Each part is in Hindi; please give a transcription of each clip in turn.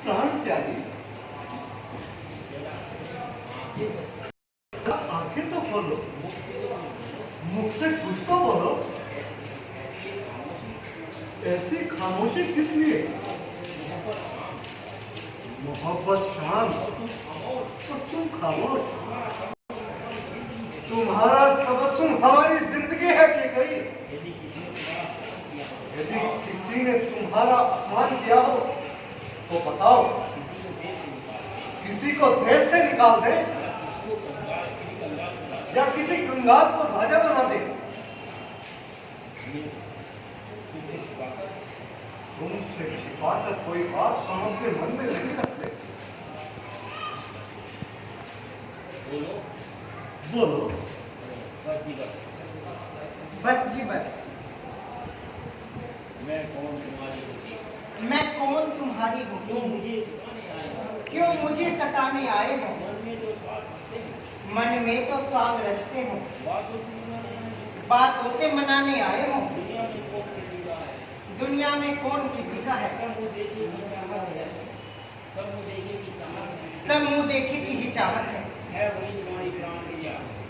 प्राण प्यारी, आंखें तो खोलो, मुख से कुछ तो बोलो। ऐसी खामोशी किस लिए? मोहब्बत शाम तो तुम खामोश। तुम्हारा तबस्सुम हमारी जिंदगी है कि गई। यदि किसी ने तुम्हारा अपमान किया हो तो बताओ, किसी को देश से निकाल दे या किसी कंगाल को राजा बना दे। तुमसे छिपाकर कोई बात हम अपने मन में नहीं रखते। बोलो। बस जी बस। मैं कौन तुम्हारी हूँ? क्यों मुझे सताने आए हो? मन में तो स्वांग रचते हो, बातों से मनाने आए हो। दुनिया में कौन किसी का है? सब मुँह देखे की ही चाहत है।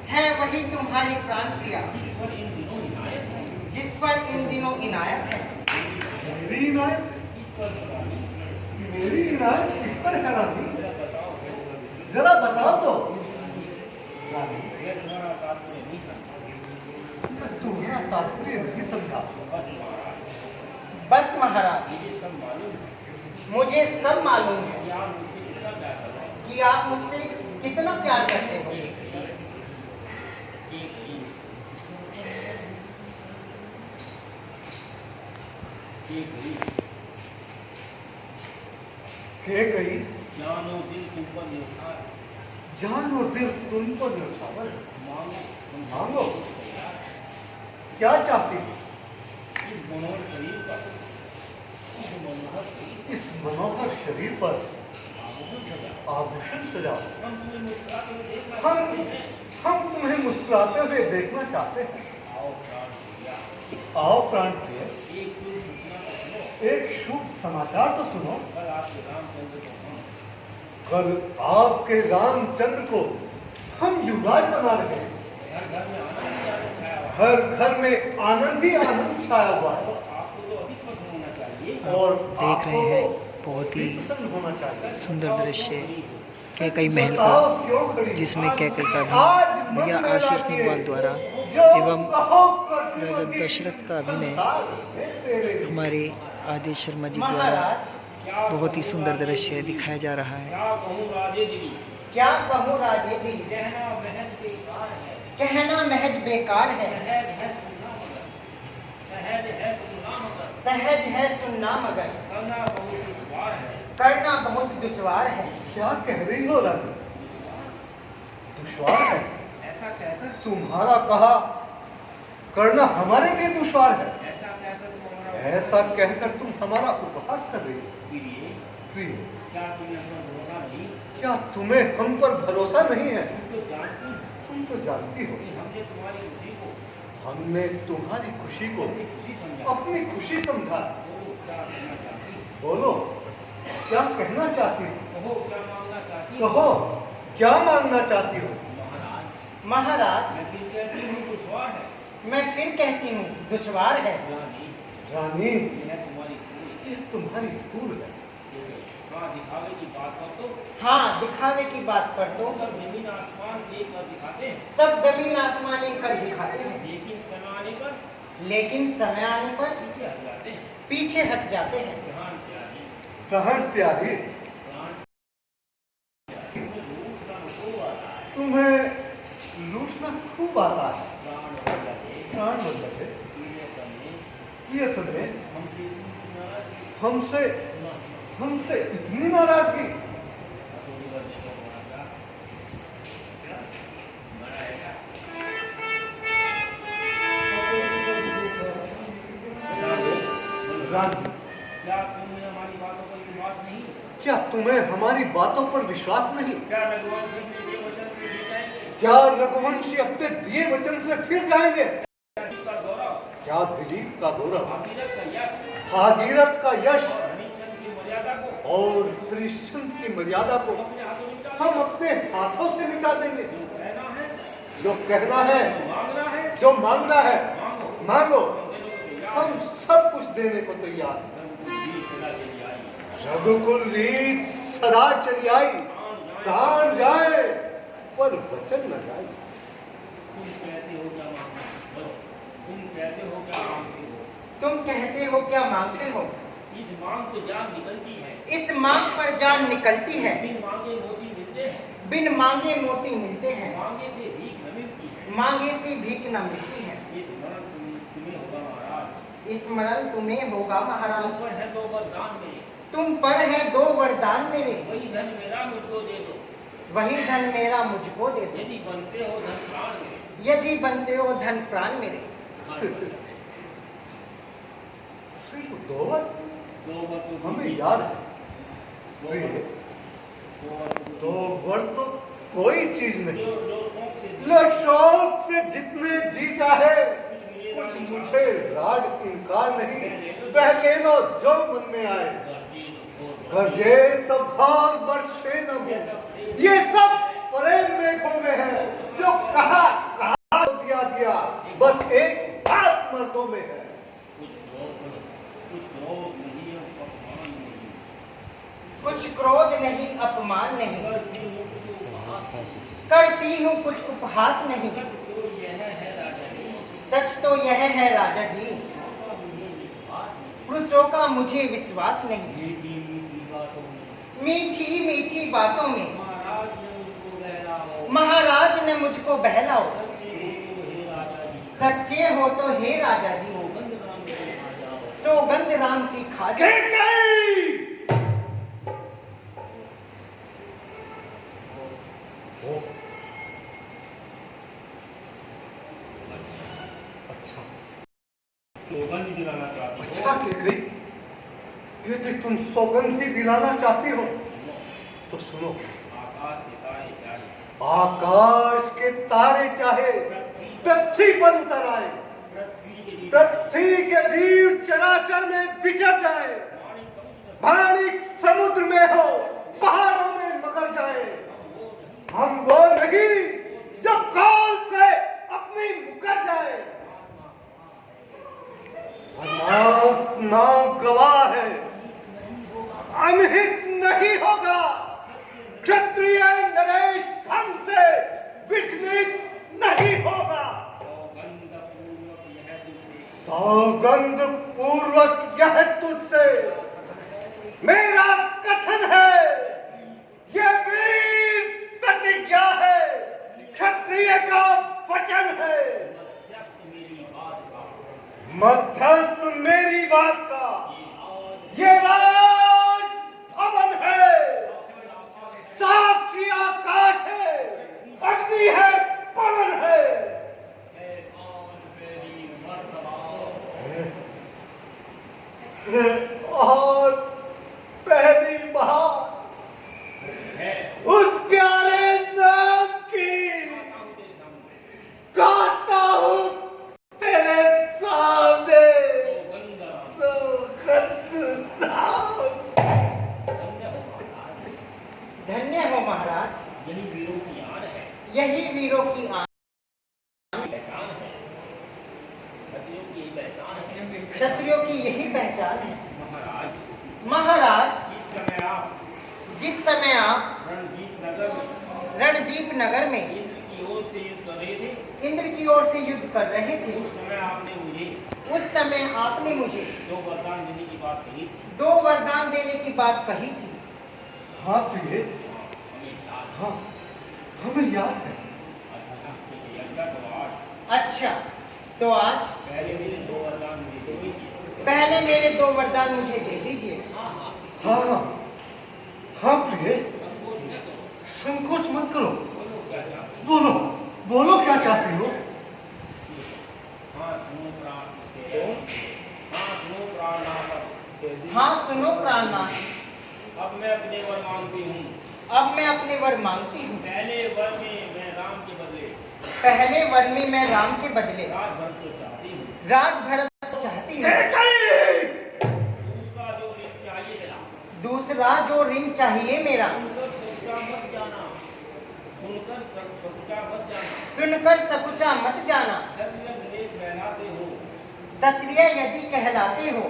है वही तुम्हारी प्राण प्रिया, जिस पर इन दिनों इनायत है। मेरी इनायत? मेरी इनायत किस पर है रानी? जरा बताओ तो। रानी, मैं तुम्हारा तात्पर्य नहीं समझा। बस महाराज, मुझे सब मालूम है कि आप मुझसे कितना प्यार करते हो। के गई जान और दिल तुम पर न्यौछावर। मांगो, क्या चाहती हो? इस मनोहर शरीर पर आभूषण सजाओ। हम तुम्हें मुस्कुराते हुए देखना चाहते हैं। आओ प्राण प्रिय, एक शुभ समाचार तो सुनो। कल आपके रामचंद्र को हम युवराज बना रहे हैं। हर घर में आनंद ही आनंद छाया हुआ है। और देख रहे हैं बहुत ही सुंदर दृश्य कैकई महल का, जिसमें कैकई का भी भैया आशीष निगवाल द्वारा एवं राजा दशरथ का अभिनय हमारे आदेश शर्मा जी द्वारा बहुत ही सुंदर दृश्य दिखाया जा रहा है। क्या कहूँ राजे दिल, कहना महज बेकार है। सहज है सुनना मगर करना बहुत दुश्वार है। क्या कह रही हो रानी? दुश्वार है? तुम्हारा कहा करना हमारे लिए दुश्वार है। ऐसा कहकर तुम हमारा उपहास कर रही हो। प्रिय, क्या तुम्हें हम पर भरोसा नहीं है? तुम तो जानती हो हमने तुम्हारी खुशी को अपनी खुशी समझा। बोलो, क्या कहना चाहती हो? कहो, क्या मांगना चाहती हो? महाराज, मैं फिर कहती हूँ दुश्वार है। रानी, ये तुम्हारी भूल है। हाँ, दिखावे की बात पर तो सब जमीन आसमान एक कर दिखाते हैं, लेकिन समय आने पर पीछे हट जाते हैं। प्राण प्यारी, तुम्हें लूटना खूब आता है। प्राण बल्लभ, ये तुम्हें हमसे इतनी नाराजगी? क्या तुम्हें हमारी बातों पर विश्वास नहीं? क्या रघुवंशी अपने दिए वचन से फिर जाएंगे? क्या दिलीप का गौरव, भागीरथ का यश हरिश्चंद्र की मर्यादा को और हरिश्चंद्र की मर्यादा को अपने हाथों में मिटा हम अपने हाथों से मिटा देंगे। जो कहना है, जो कहना है, जो मांगना है, जो मांगना है, मांगो मांगो। हम देने को तैयार हम सब कुछ देने को तैयार हैं। हैं। रघुकुल रीत सदा चली आई, प्राण जाए पर वचन न जाए। तुम कहते हो क्या मांगते हो? तुम कहते हो क्या मांगते हो? तुम कहते हो क्या मांगते हो? इस मांग को जान निकलती है, इस मांग पर जान निकलती है, बिन मांगे मोती मिलते हैं, बिन मांगे मोती मिलते हैं, मांगे से भीख न मिलती है। मांगे से भीख न मिलती है। ये स्मरण तुम्हें होगा महाराज। स्मरण तुम्हें होगा महाराज। तुम पर है दो वरदान मेरे, तुम पर है दो वरदान मेरे, वही धन मेरा मुझको दे दो। वही धन मेरा मुझको दे दो। यदि बनते हो धन प्राण मेरे। यदि बनते हो धन प्राण मेरे। सिर्फ दो वर दो वर तो हमें याद है। दो वर दो वर तो कोई चीज नहीं। जो शौक से लो शौक से जितने जी चाहे, कुछ मुझे राड इनकार नहीं। वह ले लो जो मन में आए, गरजे तो घोर बरसे न हो। ये सब प्रेम में खो गए हैं। जो कहा कहा दिया दिया, बस एक बात मर्दों में है। कुछ क्रोध नहीं, कुछ क्रोध नहीं, अपमान नहीं, अपमान नहीं, करती हूँ करती हूँ कुछ उपहास नहीं। कुछ उपहास नहीं। सच तो यह है राजा जी, सच तो यह है राजा जी, का मुझे विश्वास नहीं। पुरुषों का मुझे विश्वास नहीं। मीठी मीठी बातों में मीठी मीठी बातों में महाराज ने मुझको बहलाओ। महाराज ने मुझको बहलाओ। सच्चे हो तो हे राजा सच्चे हो तो हे राजा जी, जी, सौगंध राम के खा जाओ। सौगंध राम की खा जाओ। ओ, अच्छा सौगंध दिलाना चाहती हो? अच्छा कह गई। यदि तुम सौगंध ही दिलाना चाहती हो तो सुनो। आकाश के तारे चाहे, आकाश के तारे चाहे पृथ्वी पर उतर आए, पृथ्वी के जीव चराचर में विचर जाए, भाणिक समुद्र में हो, पहाड़ों में मगर जाए, हम वो नहीं जो कौल से अपनी मुकर जाए। परमात्मा गवाह है, अनहित नहीं होगा। क्षत्रिय नरेश धन से विचलित नहीं होगा। सौगंध पूर्वक यह तुझसे मेरा कथन है, यह वीर प्रतिज्ञा है, क्षत्रिय का वचन है। मध्यस्थ मेरी बात का ये राज भवन है, साक्षी आकाश है, अग्नि है, पवन है। और पहली बात उस प्यारे नाम की गाता हूँ तेरे सामने। सौगंध राम। धन्य हो महाराज, यही वीरों की आन है, यही वीरों की आन, पहचान है। क्षत्रियों की यही पहचान है। क्षत्रियों की यही पहचान है। महाराज, महाराज, जिस समय आप रणदीप नगर में इंद्र की ओर से युद्ध कर रहे थे, इंद्र की ओर से युद्ध कर रहे थे, उस समय आपने मुझे उस समय आपने मुझे 2 वरदान देने की बात कही थी। 2 वरदान देने की बात कही थी। हाँ प्रिय, हमें याद है। हाँ हमें याद है। अच्छा, तो आज अच्छा, तो आज पहले मेरे 2 वरदान मुझे दे दीजिए। पहले मेरे 2 वरदान मुझे दे दीजिए। हाँ हाँ हाँ प्रिय, संकोच न करो, संकोच मत करो। बोलो क्या चाहते हो? बोलो बोलो क्या चाहती हो। हाँ सुनो प्राण, हाँ सुनो प्राणनाथ। हाँ सुनो प्राणनाथ, अब मैं अपने वर मांगती हूँ। अब मैं अपने वर मांगती हूँ। पहले वर में मैं राम के बदले पहले वर में मैं राम के बदले राज भर को चाहती हूँ। राज भरत को चाहती हूँ। कहीं दूसरा जो ऋण चाहिए मेरा, सुनकर सकुचा मत जाना, सुनकर सकुचा मत जाना, सुनकर सकुचा मत जाना। क्षत्रिय नरेश कहलाते हो, क्षत्रिय यदि कहलाते हो,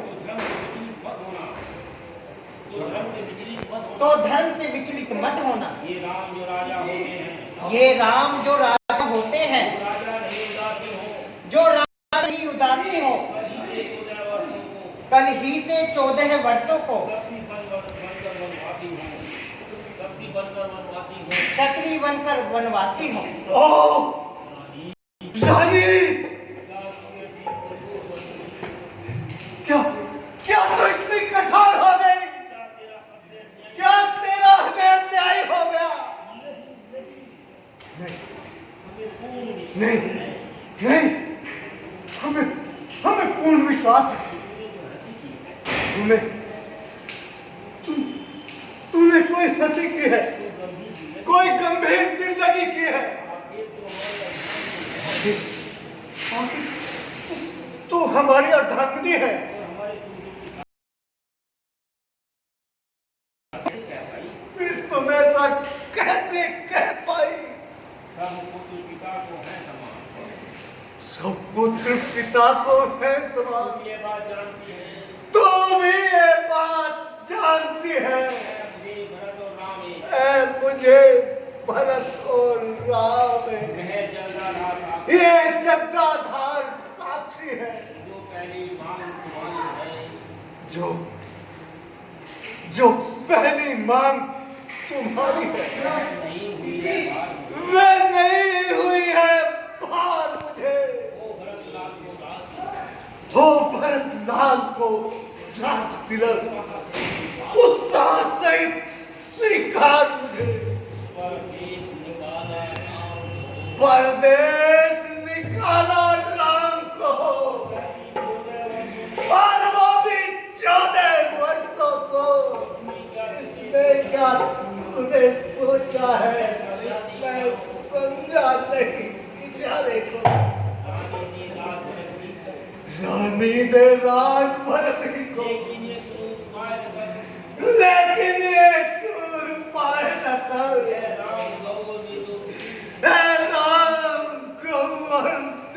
तो धर्म से विचलित मत होना, तो धर्म से विचलित मत होना। ये राम जो राजा होते हैं, ये राम जो राजा होते हैं, जो राजा नहीं उदासीन हो, जो राजा नहीं उदासीन हो, कल ही से 14 वर्षों को कल ही से 14 वर्षों को सबसी बनकर वनवासी हो, क्षत्रिय बनकर वनवासी हो। ओह रानी, क्या क्या तो इतनी कठोर हो गई? क्या तेरा हृदय न्याय हो गया? नहीं नहीं, हमें हमें पूर्ण विश्वास है। तूने कोई हंसी की है, कोई गंभीर जिंदगी की है। तू हमारी अर्धांगिनी है। फिर तुम ऐसा कैसे कह पाई? सब पुत्र पिता को है समान, सब पुत्र पिता को है समान। तुम ये बात जानती है, तू भी ये बात जानती है। मुझे भरत और राम है, मुझे भरत और राम है। वह जगदाधार साक्षी, ये जगदाधार साक्षी है, जो पहली मांग तुम्हारी है, जो पहली मांग तुम्हारी है, नहीं हुई है भार मुझे। वह नहीं हुई है भार मुझे। वो भरत लाल को राज तिलक उत्साह सहित स्वीकार मुझे। परदेश निकाला राम को, परदेश निकाला राम को, और वो भी 14 वर्षों को। इसमें क्या तूने सोचा है? मैं समझा नहीं इशारे को। रानी ने राज भरत की को, रानी ने राज भरत की को, लेकिन ये क्रूर पाय कर, लेकिन ये क्रूर पाए न कर। हे राम गौ निर्दोषी, हे राम गौर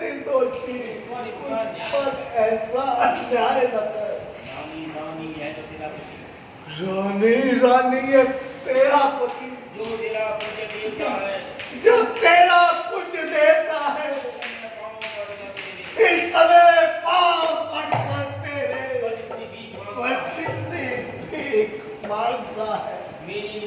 निर्दोषी, पर ऐसा अन्याय न कर। रानी रानी है तो तेरा पति, रानी रानी ये तेरा पति, जो तेरा पुण्य देता है, जो तेरा कुछ देता है, इस समय पाँव पड़कर तेरे बस इसी बीच मांगता है, बस इतनी भीख मांगता है। मेरी